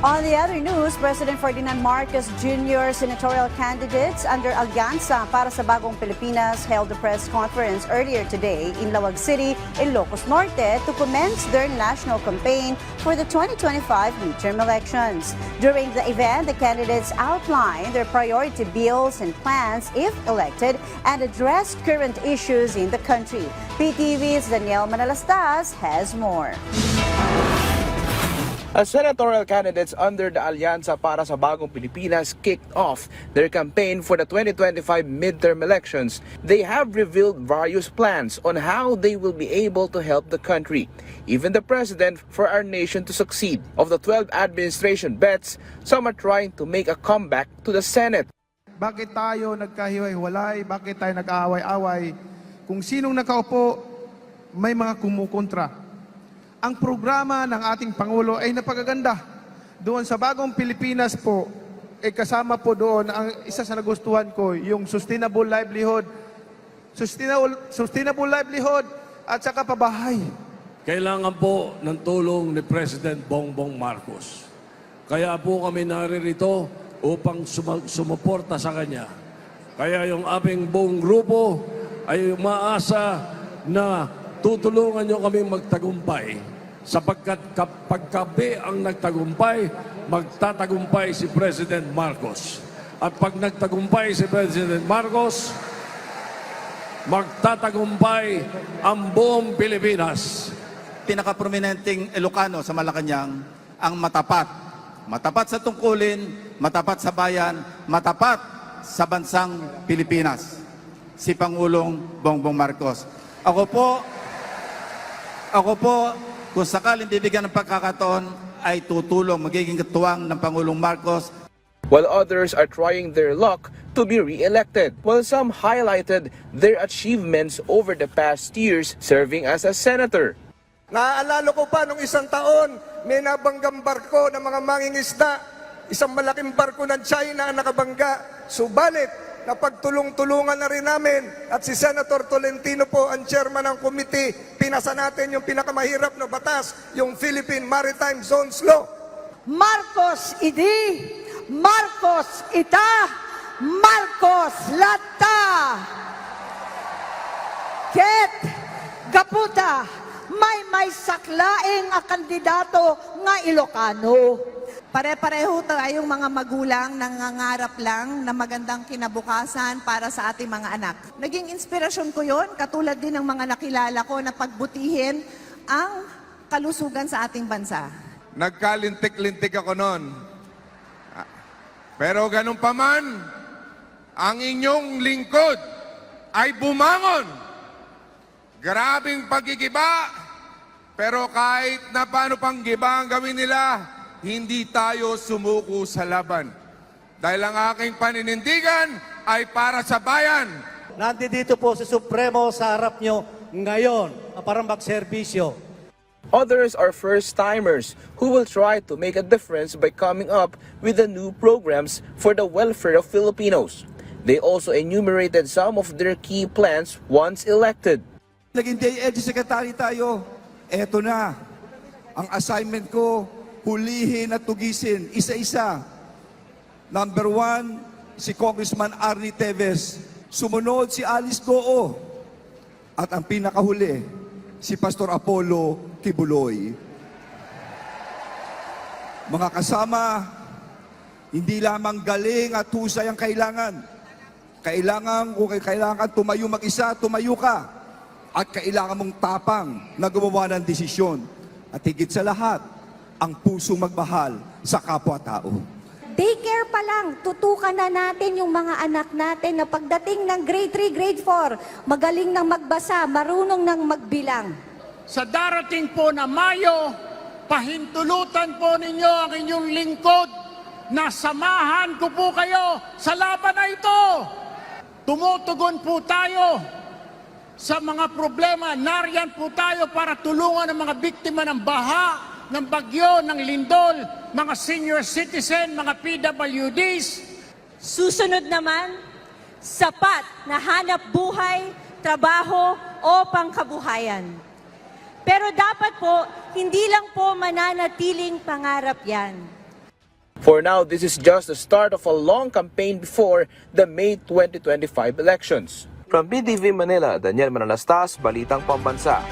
On the other news, President Ferdinand Marcos Jr. senatorial candidates under Alyansa para sa Bagong Pilipinas held a press conference earlier today in Lawag City, Ilocos Norte to commence their national campaign for the 2025 midterm elections. During the event, the candidates outlined their priority bills and plans if elected and addressed current issues in the country. PTV's Daniel Manalastas has more. As senatorial candidates under the Alyansa para sa Bagong Pilipinas kicked off their campaign for the 2025 midterm elections, they have revealed various plans on how they will be able to help the country, even the president, for our nation to succeed. Of the 12 administration bets, some are trying to make a comeback to the Senate. Bakit tayo nagkahiwa-hiwalay? Bakit tayo nag-aaway-away? Kung sinong nakaupo, may mga kumukontra. Ang programa ng ating Pangulo ay napakaganda. Doon sa Bagong Pilipinas po, kasama po doon, ang isa sa nagustuhan ko, yung sustainable livelihood, at saka pabahay. Kailangan po ng tulong ni President Bongbong Marcos. Kaya po kami naririto upang sumuporta sa kanya. Kaya yung aming buong grupo ay umaasa na tutulungan nyo kami magtagumpay. Sapagkat kapag kami ang nagtagumpay, magtatagumpay si President Marcos. At pag nagtagumpay si President Marcos, magtatagumpay ang buong Pilipinas. Pinaka-prominenteng Ilocano sa Malacanang ang matapat. Matapat sa tungkulin, matapat sa bayan, matapat sa bansang Pilipinas. Si Pangulong Bongbong Marcos. Ako po, kung sakaling bibigyan ng pagkakataon, ay tutulong, magiging katuwang ng Pangulong Marcos. While others are trying their luck to be re-elected, while some highlighted their achievements over the past years serving as a senator. Naaalala ko pa nung isang taon, may nabanggang barko ng mga mangingisda. Isang malaking barko ng China ang nakabangga. Subalit, napagtulong-tulungan na rin namin at si Senator Tolentino po ang chairman ng committee, pinasa natin yung pinakamahirap na batas, yung Philippine Maritime Zones Law. Marcos idi, Marcos ita, Marcos lata. Ket gaputa may saklaing a kandidato nga Ilocano. Pare-pareho tayong mga magulang nangangarap lang na magandang kinabukasan para sa ating mga anak. Naging inspirasyon ko yon, katulad din ng mga nakilala ko na pagbutihin ang kalusugan sa ating bansa. Nagkalintik-lintik ako noon. Pero ganun pa man, ang inyong lingkod ay bumangon. Grabing paggigiba, pero kahit na paano pang giba ang gawin nila, hindi tayo sumuko sa laban. Dahil ang aking paninindigan ay para sa bayan. Nandito po si Supremo sa harap nyo ngayon para magserbisyo. Others are first-timers who will try to make a difference by coming up with the new programs for the welfare of Filipinos. They also enumerated some of their key plans once elected. Naging DILG Secretary tayo, eto na. Ang assignment ko, hulihin at tugisin, isa-isa. Number 1, si Congressman Arnie Teves. Sumunod si Alice Goo. At ang pinakahuli, si Pastor Apollo Tibuloy. Mga kasama, hindi lamang galing at husay ang kailangan. Kung kailangan tumayo mag-isa, tumayo ka. At kailangan mong tapang na gumawa ng desisyon. At higit sa lahat, ang pusong magmahal sa kapwa-tao. Daycare pa lang, tutukan na natin yung mga anak natin na pagdating ng grade 3, grade 4, magaling nang magbasa, marunong nang magbilang. Sa darating po na Mayo, pahintulutan po ninyo ang inyong lingkod na samahan ko po kayo sa laban na ito. Tumutugon po tayo sa mga problema. Nariyan po tayo para tulungan ang mga biktima ng baha, ng bagyo, ng lindol, mga senior citizen, mga PWDs. Susunod naman, sapat na hanap buhay, trabaho o pangkabuhayan. Pero dapat po, hindi lang po mananatiling pangarap yan. For now, this is just the start of a long campaign before the May 2025 elections. From BTV Manila, Daniel Manalastas, Balitang Pambansa.